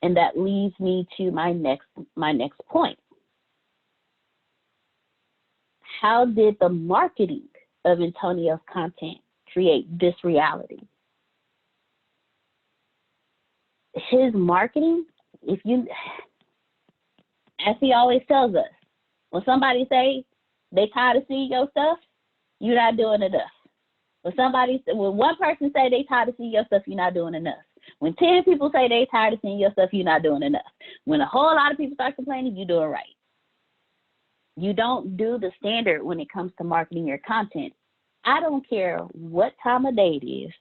And that leads me to my next point. How did the marketing of Antonio's content create this reality? His marketing, as he always tells us, when somebody say they tired of seeing your stuff, you're not doing enough. When one person say they tired of seeing your stuff, you're not doing enough. When 10 people say they tired of seeing your stuff, you're not doing enough. When a whole lot of people start complaining, you're doing right. You don't do the standard when it comes to marketing your content. I don't care what time of day it is.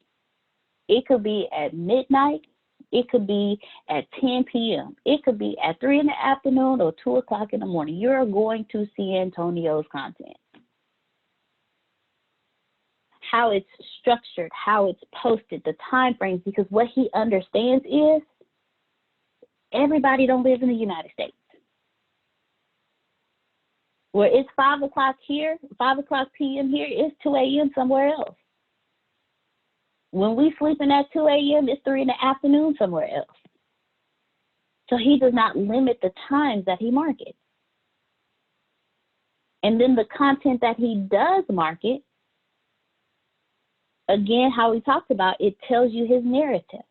It could be at midnight. It could be at 10 p.m. It could be at 3 in the afternoon or 2 o'clock in the morning. You're going to see Antonio's content. How it's structured, how it's posted, the time frames, because what he understands is everybody don't live in the United States. Where it's 5 o'clock here, 5 o'clock p.m. here, it's 2 a.m. somewhere else. When we sleeping at 2 a.m., it's 3 in the afternoon somewhere else. So he does not limit the times that he markets. And then the content that he does market, again, how we talked about, it tells you his narrative.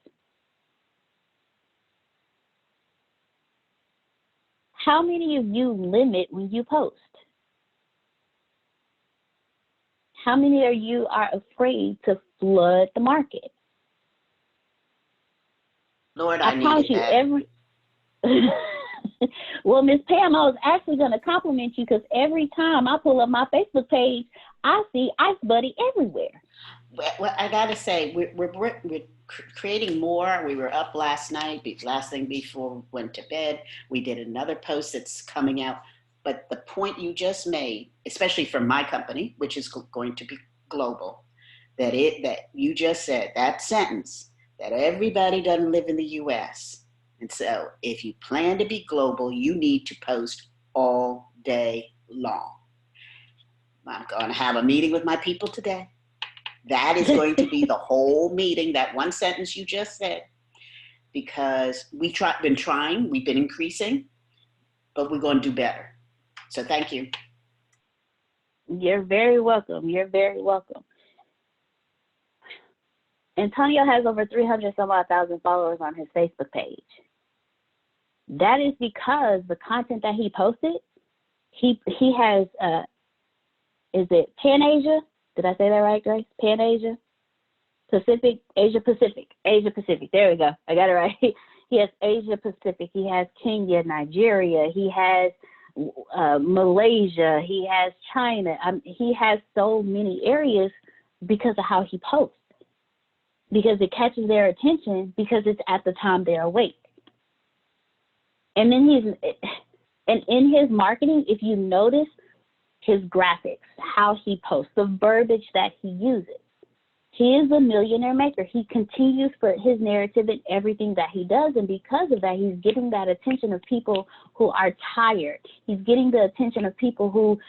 How many of you limit when you post? How many of you are afraid to flood the market? Lord, I promise you, Well, Miss Pam, I was actually going to compliment you because every time I pull up my Facebook page, I see Ice Buddy everywhere. Well, I got to say, we're creating more. We were up last night, last thing before we went to bed. We did another post that's coming out. But the point you just made, especially for my company, which is going to be global, that you just said, that sentence, that everybody doesn't live in the U.S. And so if you plan to be global, you need to post all day long. I'm going to have a meeting with my people today. That is going to be the whole meeting, that one sentence you just said, because we've been increasing, but we're going to do better. So thank you. You're very welcome. You're very welcome. Antonio has over 300,000 followers on his Facebook page. That is because the content that he posted, he has, is it Pan-Asia? Did I say that right, Grace? Pan-Asia? Asia Pacific. There we go. I got it right. He has Asia Pacific. He has Kenya, Nigeria. He has Malaysia. He has China. He has so many areas because of how he posts. Because it catches their attention because it's at the time they're awake. And then in his marketing, if you notice his graphics, how he posts, the verbiage that he uses, he is a millionaire maker. He continues for his narrative in everything that he does. And because of that, he's getting that attention of people who are tired. He's getting the attention of people who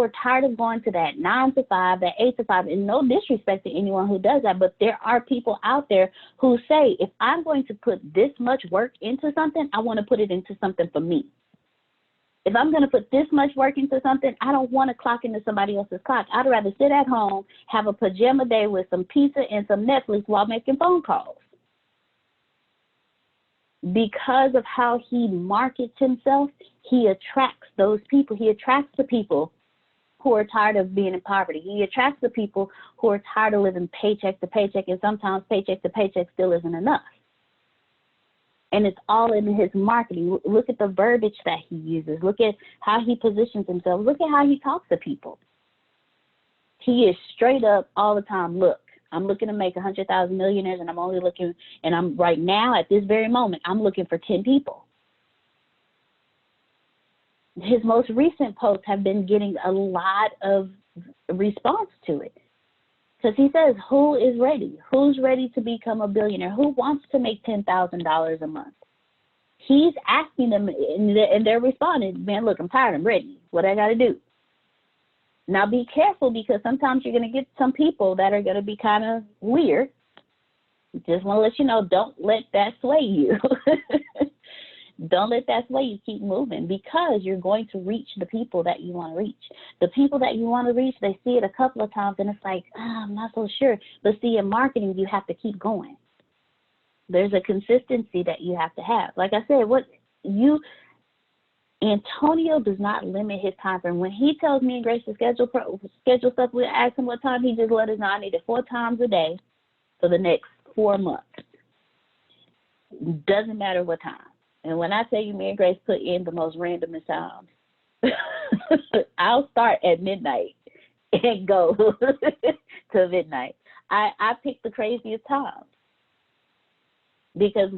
are tired of going to that 9 to 5, that 8 to 5, and no disrespect to anyone who does that. But there are people out there who say, if I'm going to put this much work into something, I want to put it into something for me. If I'm going to put this much work into something, I don't want to clock into somebody else's clock. I'd rather sit at home, have a pajama day with some pizza and some Netflix while making phone calls. Because of how he markets himself, he attracts those people. He attracts the people who are tired of being in poverty. He attracts the people who are tired of living paycheck to paycheck, and sometimes paycheck to paycheck still isn't enough. And it's all in his marketing. Look at the verbiage that he uses. Look at how he positions himself. Look at how he talks to people. He is straight up all the time. Look, I'm looking to make 100,000 millionaires, and I'm right now at this very moment, I'm looking for 10 people. His most recent posts have been getting a lot of response to it. Because he says, who is ready? Who's ready to become a billionaire? Who wants to make $10,000 a month? He's asking them, and they're responding, man, look, I'm tired, I'm ready. What I got to do? Now be careful, because sometimes you're going to get some people that are going to be kind of weird, Just want to let you know, don't let that sway you. Don't let that sway you. Keep moving, because you're going to reach the people that you want to reach. The people that you want to reach, they see it a couple of times and it's like, I'm not so sure. But see, in marketing, you have to keep going. There's a consistency that you have to have. Like I said, Antonio does not limit his time frame. When he tells me and Grace to schedule stuff, we ask him what time. He just let us know I need it 4 times a day for the next 4 months. Doesn't matter what time. And when I tell you, me and Grace put in the most random times, I'll start at midnight and go to midnight. I pick the craziest times. Because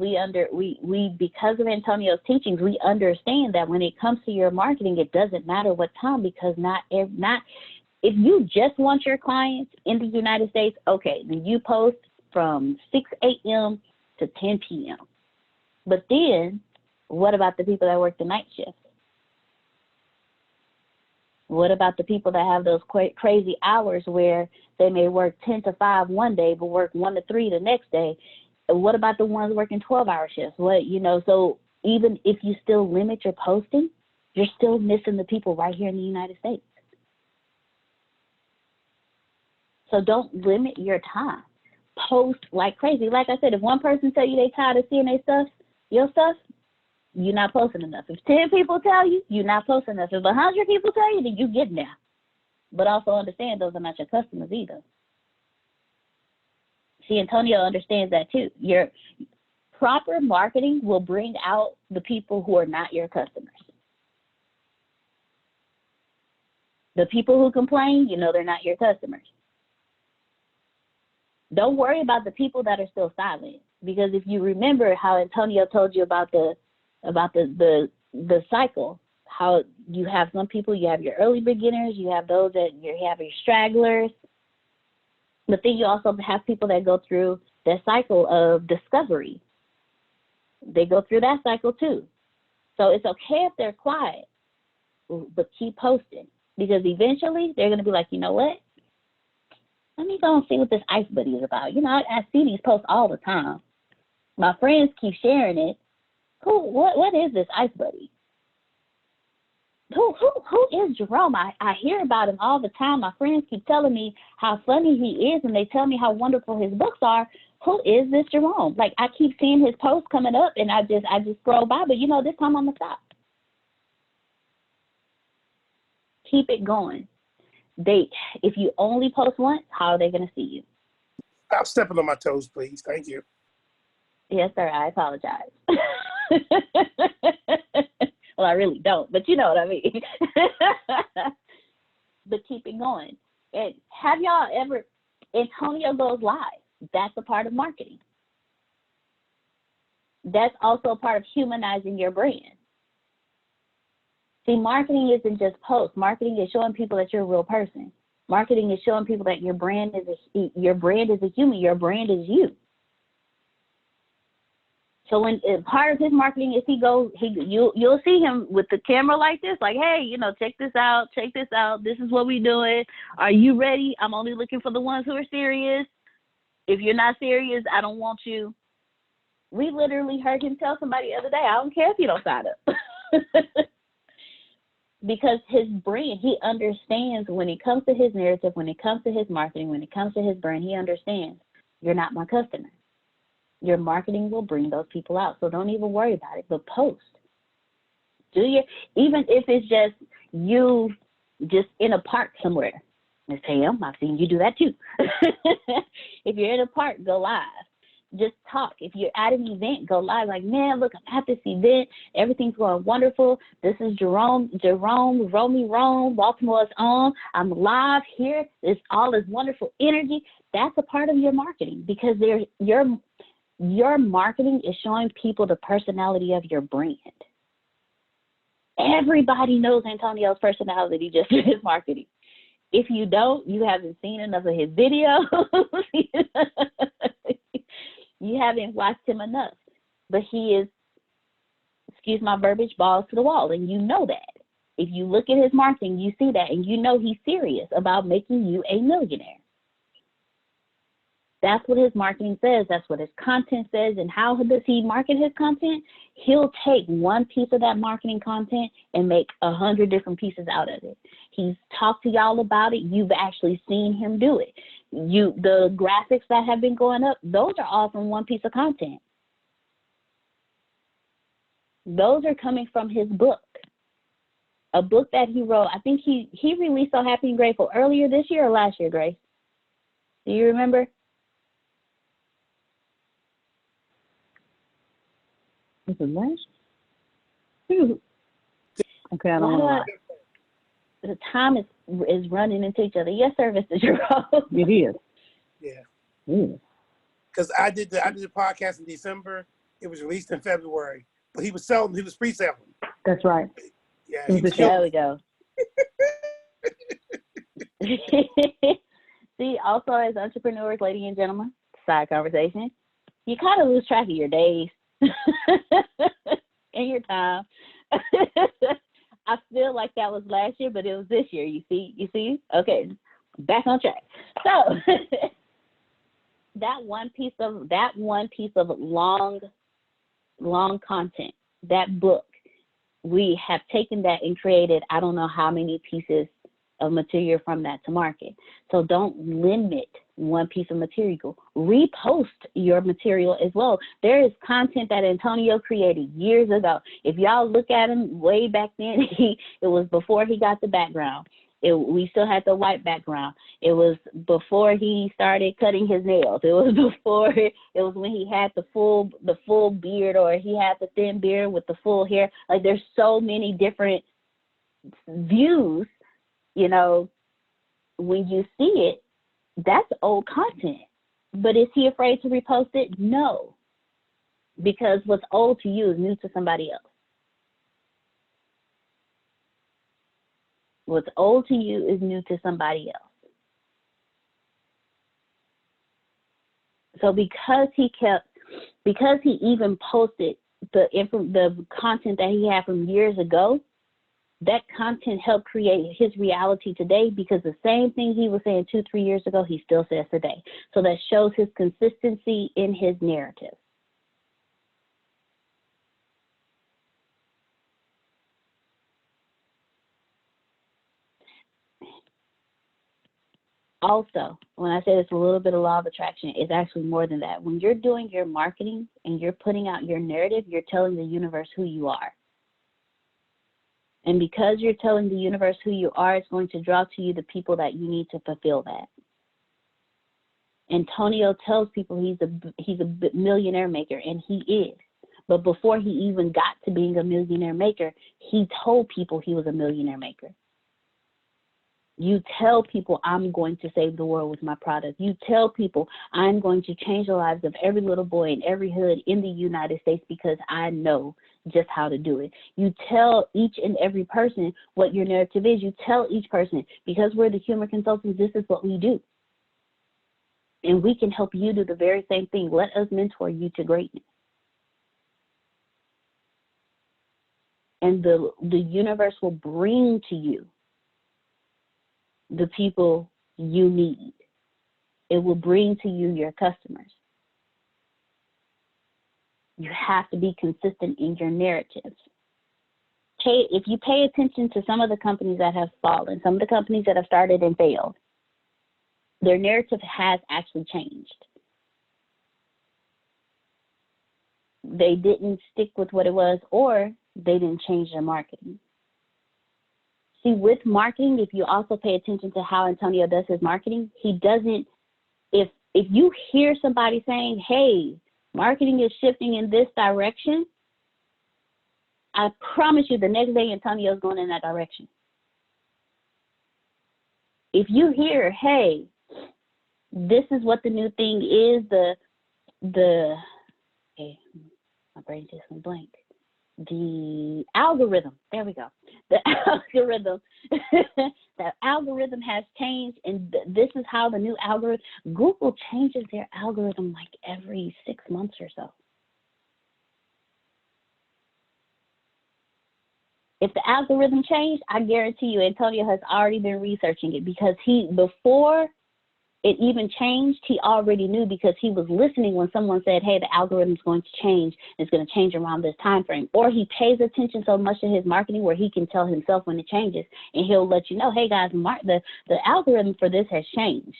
because of Antonio's teachings, we understand that when it comes to your marketing, it doesn't matter what time, because if you just want your clients in the United States, okay, then you post from 6 a.m. to 10 p.m. But then, what about the people that work the night shift? What about the people that have those crazy hours where they may work 10 to 5 one day, but work 1 to 3 the next day? What about the ones working 12-hour shifts? So even if you still limit your posting, you're still missing the people right here in the United States. So don't limit your time. Post like crazy. Like I said, if one person tell you they tired of seeing your stuff, you're not posting enough. If 10 people tell you, you're not posting enough. If 100 people tell you, then you get there. But also understand those are not your customers either. See, Antonio understands that too. Your proper marketing will bring out the people who are not your customers. The people who complain, they're not your customers. Don't worry about the people that are still silent, because if you remember how Antonio told you about the cycle, how you have some people, you have your early beginners, you have those that you have your stragglers. But then you also have people that go through that cycle of discovery. They go through that cycle too. So it's okay if they're quiet, but keep posting, because eventually they're going to be like, you know what? Let me go and see what this Ice Buddy is about. I see these posts all the time. My friends keep sharing it. What is this Ice Buddy? Who is Jerome? I hear about him all the time. My friends keep telling me how funny he is, and they tell me how wonderful his books are. Who is this Jerome? Like, I keep seeing his posts coming up, and I just scroll by. But this time I'm gonna stop. Keep it going. If you only post once, how are they gonna see you? Stop stepping on my toes, please. Thank you. Yes, sir. I apologize. Well, I really don't, but you know what I mean. But keep it going. And have y'all ever, Antonio goes live. That's a part of marketing. That's also a part of humanizing your brand. See, marketing isn't just posts. Marketing is showing people that you're a real person. Marketing is showing people that your brand is a human. Your brand is you. So when part of his marketing is you'll see him with the camera like this, like, hey, check this out. This is what we're doing. Are you ready? I'm only looking for the ones who are serious. If you're not serious, I don't want you. We literally heard him tell somebody the other day, I don't care if you don't sign up. Because his brand, he understands when it comes to his narrative, when it comes to his marketing, when it comes to his brand, he understands you're not my customer. Your marketing will bring those people out. So don't even worry about it, but post. Even if it's just you just in a park somewhere. Miss Pam, I've seen you do that too. If you're in a park, go live. Just talk. If you're at an event, go live. Like, man, look, I'm at this event. Everything's going wonderful. This is Rome, Baltimore's on. I'm live here. It's all this wonderful energy. That's a part of your marketing, because your marketing is showing people the personality of your brand. Everybody knows Antonio's personality just through his marketing. If you don't, you haven't seen enough of his videos. You haven't watched him enough. But he is, excuse my verbiage, balls to the wall, and you know that. If you look at his marketing, you see that, and you know he's serious about making you a millionaire. That's what his marketing says. That's what his content says. And how does he market his content? He'll take one piece of that marketing content and make 100 different pieces out of it. He's talked to y'all about it. You've actually seen him do it. The graphics that have been going up, those are all from one piece of content. Those are coming from his book, a book that he wrote. I think he released So Happy and Grateful earlier this year or last year, Grace? Do you remember? Was it last year? Okay, I don't know. The time is running into each other. Yes, sir, Mr. Jerome. It is. Yeah. Because I did the podcast in December. It was released in February, but he was pre-selling. That's right. Yeah. There we go. See, also as entrepreneurs, ladies and gentlemen, side conversation, you kind of lose track of your days and your time. I feel like that was last year, but it was this year. You see? Okay, back on track. So that one piece of long content, that book, we have taken that and created I don't know how many pieces of material from that to market. So don't limit one piece of material. Repost your material as well. There is content that Antonio created years ago. If y'all look at him way back then, it was before he got the background. We still had the white background. It was before he started cutting his nails. It was when he had the full beard, or he had the thin beard with the full hair. Like, there's so many different views, you know, when you see it, that's old content. But is he afraid to repost it? No. Because what's old to you is new to somebody else. What's old to you is new to somebody else. So because he even posted the content that he had from years ago, that content helped create his reality today, because the same thing he was saying 2-3 years ago, he still says today. So that shows his consistency in his narrative. Also, when I say it's a little bit of law of attraction, it's actually more than that. When you're doing your marketing and you're putting out your narrative, you're telling the universe who you are. And because you're telling the universe who you are, it's going to draw to you the people that you need to fulfill that. Antonio tells people he's a millionaire maker, and he is. But before he even got to being a millionaire maker, he told people he was a millionaire maker. You tell people, I'm going to save the world with my product. You tell people, I'm going to change the lives of every little boy in every hood in the United States because I know just how to do it. You tell each and every person what your narrative is. You tell each person, because we're the humor consultants, this is what we do. And we can help you do the very same thing. Let us mentor you to greatness. And the universe will bring to you the people you need. It will bring to you your customers. You have to be consistent in your narratives. If you pay attention to some of the companies that have fallen, some of the companies that have started and failed, their narrative has actually changed. They didn't stick with what it was, or they didn't change their marketing. See, with marketing, if you also pay attention to how Antonio does his marketing, he doesn't, if you hear somebody saying, hey, marketing is shifting in this direction, I promise you the next day Antonio's going in that direction. If you hear, hey, this is what the new thing is, okay, my brain just went blank. The algorithm, there we go. The algorithm, the algorithm has changed, and this is how the new algorithm, Google changes their algorithm like every 6 months or so. If the algorithm changed, I guarantee you Antonio has already been researching it, because before it even changed, he already knew because he was listening when someone said, hey, the algorithm's going to change. It's going to change around this time frame. Or he pays attention so much to his marketing where he can tell himself when it changes, and he'll let you know, hey, guys, the algorithm for this has changed.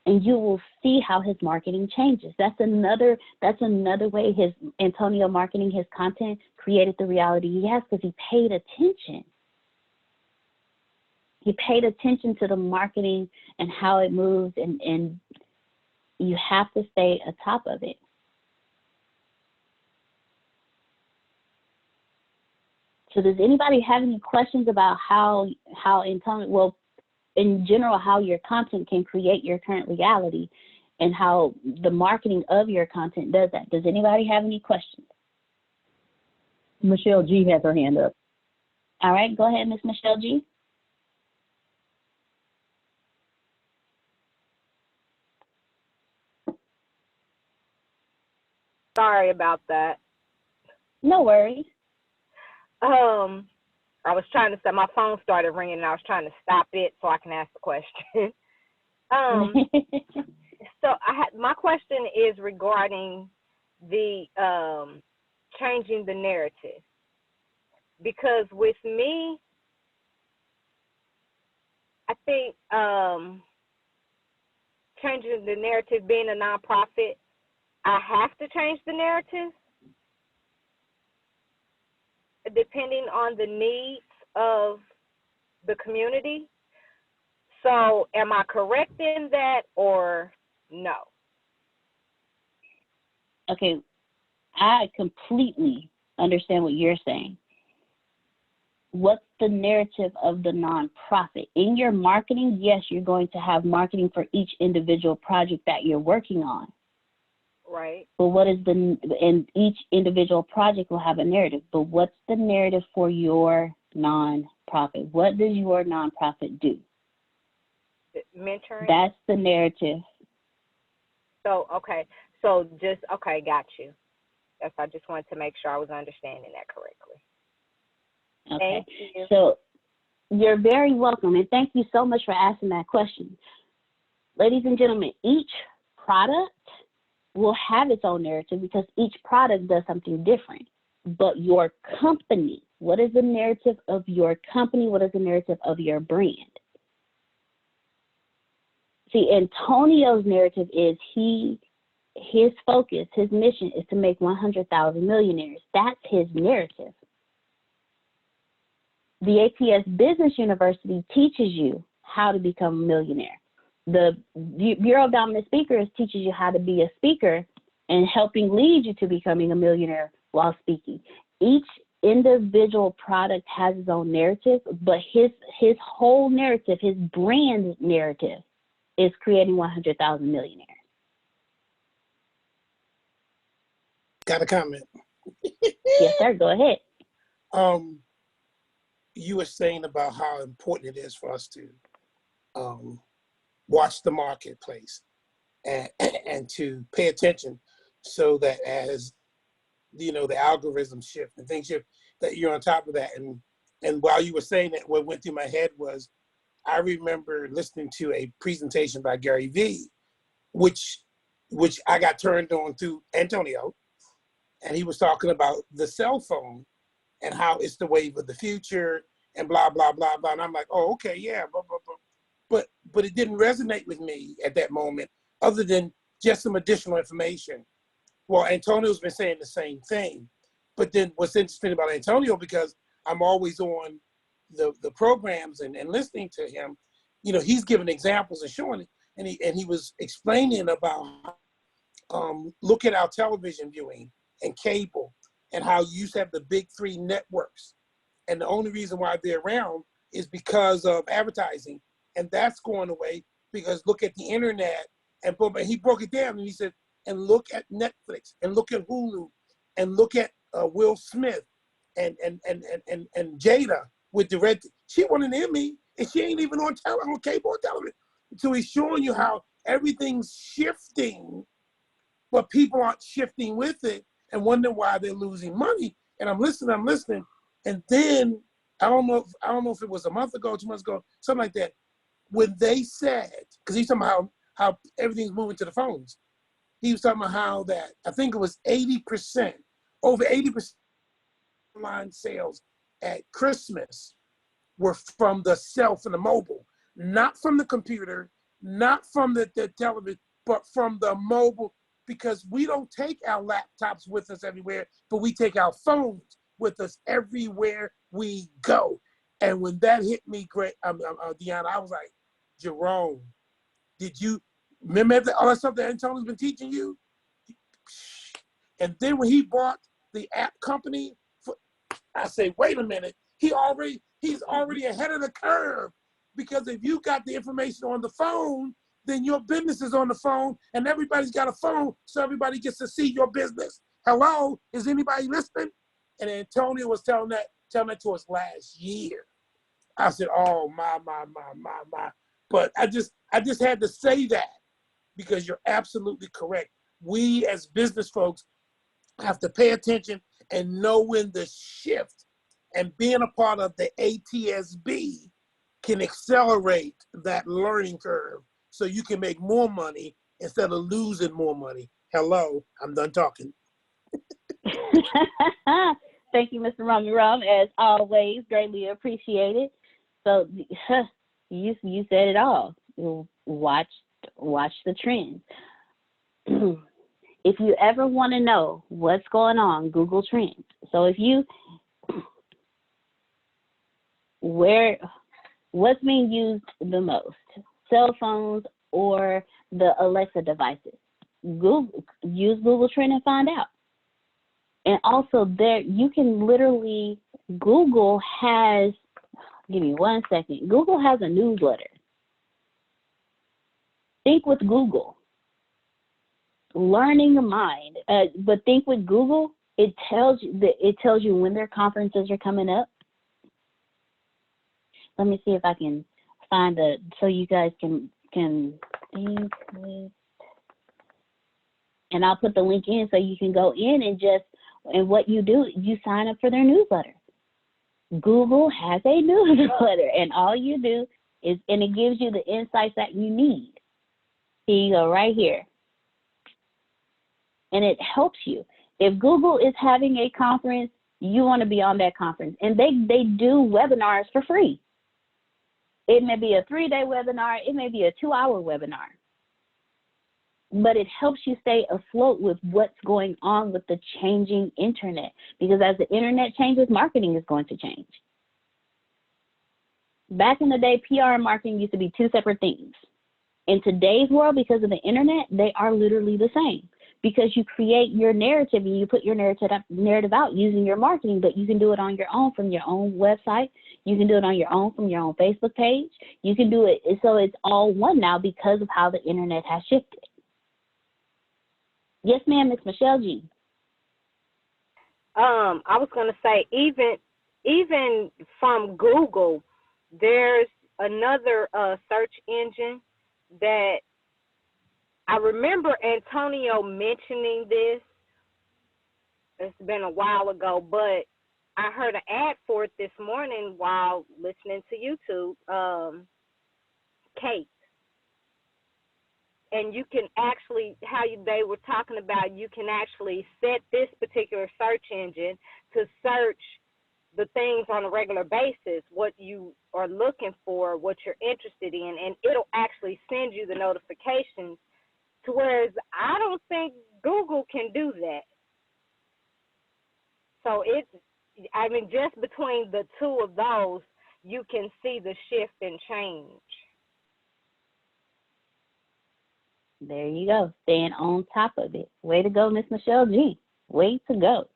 And you will see how his marketing changes. That's another way his Antonio marketing, his content created the reality he has, because he paid attention. He paid attention to the marketing and how it moves, and you have to stay atop of it. So does anybody have any questions about how Antonio, well, in general, how your content can create your current reality and how the marketing of your content does that? Does anybody have any questions? Michelle G has her hand up. All right, go ahead, Miss Michelle G. Sorry about that. No worries. I was trying to my phone started ringing, and I was trying to stop it so I can ask the question. So my question is regarding the changing the narrative, because with me, I think changing the narrative, being a nonprofit, I have to change the narrative depending on the needs of the community. So am I correct in that, or no? Okay, I completely understand what you're saying. What's the narrative of the nonprofit? In your marketing, yes, you're going to have marketing for each individual project that you're working on. Right. But and each individual project will have a narrative, but what's the narrative for your nonprofit? What does your nonprofit do? Mentoring? That's the narrative. So, okay, got you. I just wanted to make sure I was understanding that correctly. Okay. Thank you. So you're very welcome, and thank you so much for asking that question. Ladies and gentlemen, each product will have its own narrative because each product does something different. But your company, what is the narrative of your company? What is the narrative of your brand? See, Antonio's narrative is his focus, his mission is to make 100,000 millionaires. That's his narrative. The APS Business University teaches you how to become a millionaire. The Bureau of Dominant Speakers teaches you how to be a speaker and helping lead you to becoming a millionaire while speaking. Each individual product has its own narrative, but his whole narrative, his brand narrative, is creating 100,000 millionaires. Got a comment? Yes, sir. Go ahead. You were saying about how important it is for us to watch the marketplace and to pay attention, so that as the algorithms shift and things shift, that you're on top of that. And while you were saying that, what went through my head was, I remember listening to a presentation by Gary Vee, which I got turned on through Antonio, and he was talking about the cell phone and how it's the wave of the future and blah, blah, blah, blah. And I'm like, oh, okay, yeah, blah, blah, blah. But it didn't resonate with me at that moment, other than just some additional information. Well, Antonio's been saying the same thing. But then what's interesting about Antonio, because I'm always on the programs and listening to him, he's giving examples and showing it. And he was explaining about look at our television viewing and cable, and how you used to have the big three networks. And the only reason why they're around is because of advertising. And that's going away because look at the internet. And boom, and he broke it down and he said, and look at Netflix and look at Hulu and look at Will Smith and Jada with the red. She won an Emmy and she ain't even on cable or television. So he's showing you how everything's shifting, but people aren't shifting with it and wonder why they're losing money. And I'm listening. And then I don't know if it was a month ago, 2 months ago, something like that, when they said, because he's talking about how everything's moving to the phones. He was talking about how that, I think it was 80%, over 80% online sales at Christmas were from the cell phone, the mobile, not from the computer, not from the television, but from the mobile, because we don't take our laptops with us everywhere, but we take our phones with us everywhere we go. And when that hit me, Deanna, I was like, Jerome, did you remember all that stuff that Antonio's been teaching you? And then when he bought the app company, I say, wait a minute, he's already ahead of the curve, because if you got the information on the phone, then your business is on the phone, and everybody's got a phone, so everybody gets to see your business. Hello, is anybody listening? And Antonio was telling that to us last year. I said, oh, my. But I just had to say that, because you're absolutely correct. We as business folks have to pay attention and know when the shift, and being a part of the ATSB can accelerate that learning curve so you can make more money instead of losing more money. Hello, I'm done talking. Thank you, Mr. Rummy Rum, as always, greatly appreciated. So you said it all. Watch the trends. If you ever want to know what's going on, Google Trends. So what's being used the most? Cell phones or the Alexa devices? Use Google Trend and find out. And also you can literally, Google has, give me 1 second. Google has a newsletter. Think with Google. Learning the mind. But think with Google, it tells you when their conferences are coming up. Let me see if I can find so you guys can think with, and I'll put the link in so you can go in and what you do, you sign up for their newsletter. Google has a newsletter, and all you do is, and it gives you the insights that you need. Here you go, right here. And it helps you. If Google is having a conference, you want to be on that conference. And they do webinars for free. It may be a 3-day webinar. It may be a 2-hour webinar. But it helps you stay afloat with what's going on with the changing internet. Because as the internet changes, marketing is going to change. Back in the day, PR and marketing used to be two separate things. In today's world, because of the internet, they are literally the same. Because you create your narrative and you put your narrative out using your marketing, but you can do it on your own from your own website. You can do it on your own from your own Facebook page. You can do it, so it's all one now because of how the internet has shifted. Yes, ma'am, Miss Michelle G. I was going to say, even from Google, there's another search engine that I remember Antonio mentioning this. It's been a while ago, but I heard an ad for it this morning while listening to YouTube. Kate. And you can actually, they were talking about, you can actually set this particular search engine to search the things on a regular basis, what you are looking for, what you're interested in, and it'll actually send you the notifications. To whereas I don't think Google can do that. So just between the two of those, you can see the shift and change. There you go, staying on top of it. Way to go, Miss Michelle G. Way to go.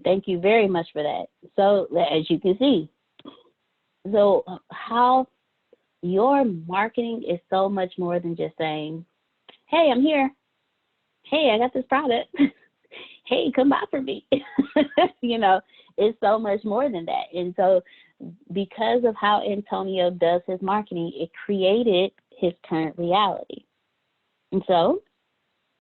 Thank you very much for that. So as you can see, so how your marketing is so much more than just saying, hey, I'm here. Hey, I got this product. Hey, come buy from me. It's so much more than that. And so because of how Antonio does his marketing, it created his current reality. And so